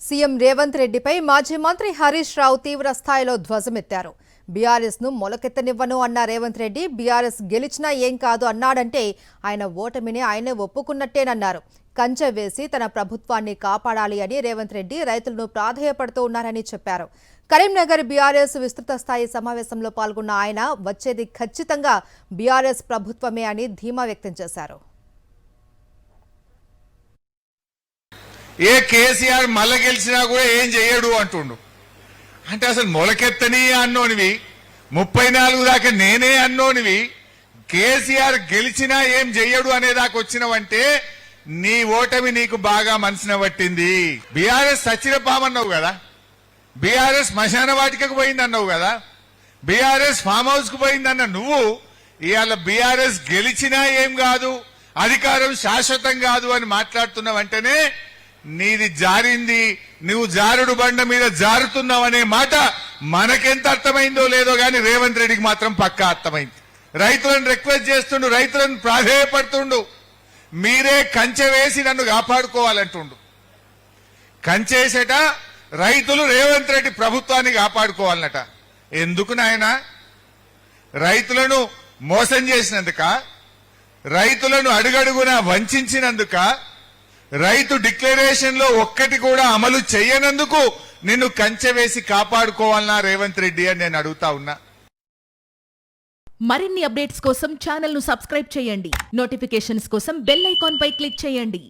CM Revanth రెడ్డిపై మాజీ మంత్రి హరీష్ రావు తీవ్ర స్థాయిలో ధ్వజమెత్తారు. బీఆర్ఎస్ ను మొలకెత్తనివ్వను అన్న రేవంత్ రెడ్డి బీఆర్ఎస్ గెలిచినా ఏం కాదు అన్నాడంటే ఆయన ఓటమిని ఆయనే ఒప్పుకున్నట్టేనన్నారు. కంచె వేసి తన ప్రభుత్వాన్ని కాపాడాలి అని రేవంత్ రెడ్డి రైతులను ప్రాధేయపడుతూ ఉన్నారని చెప్పారు. కరీంనగర్ బీఆర్ఎస్ విస్తృత స్థాయి సమావేశంలో పాల్గొన్న ఆయన వచ్చేది ఖచ్చితంగా బీఆర్ఎస్ ప్రభుత్వమే అని ధీమా వ్యక్తం చేశారు. ఏ కేసీఆర్ మళ్ళా గెలిచినా కూడా ఏం చెయ్యడు అంటుండు. అంటే అసలు మొలకెత్తని అన్నోనివి, 34 దాకా నేనే అన్నోనివి, కేసీఆర్ గెలిచినా ఏం చెయ్యడు అనేదాకా వచ్చినవంటే నీ ఓటమి నీకు బాగా మనసున పట్టింది. బీఆర్ఎస్ సచ్చిన పామన్నావు కదా, బీఆర్ఎస్ శ్మశాన వాటికకు పోయిందన్నావు కదా, బీఆర్ఎస్ ఫామ్ హౌస్ కు పోయిందన్న నువ్వు ఇవాళ బీఆర్ఎస్ గెలిచినా ఏం కాదు, అధికారం శాశ్వతం కాదు అని మాట్లాడుతున్నావంటేనే నీది జారింది, నువ్వు జారుడు బండ మీద జారుతున్నావనే మాట మనకెంత అర్థమైందో లేదో గాని రేవంత్ రెడ్డికి మాత్రం పక్కా అర్థమైంది. రైతులను రిక్వెస్ట్ చేస్తుండు, రైతులను ప్రాధేయపడుతుండు, మీరే కంచె వేసి నన్ను కాపాడుకోవాలంటుండు. కంచేసేట రైతులు రేవంత్ రెడ్డి ప్రభుత్వాన్ని కాపాడుకోవాలన్నట. ఎందుకు నాయనా? రైతులను మోసం చేసినందుక, రైతులను అడుగడుగునా వంచినందుక, రైతు డిక్లరేషన్ లో ఒక్కటి కూడా అమలు చేయనందుకు నిన్ను కంచె వేసి కాపాడుకోవాలన్నా రేవంత్ రెడ్డి అని నేను అడుగుతా ఉన్నా. మరిన్ని అప్డేట్స్ కోసం ఛానల్ ను సబ్స్క్రైబ్ చేయండి. నోటిఫికేషన్స్ కోసం బెల్ ఐకాన్ పై క్లిక్ చేయండి.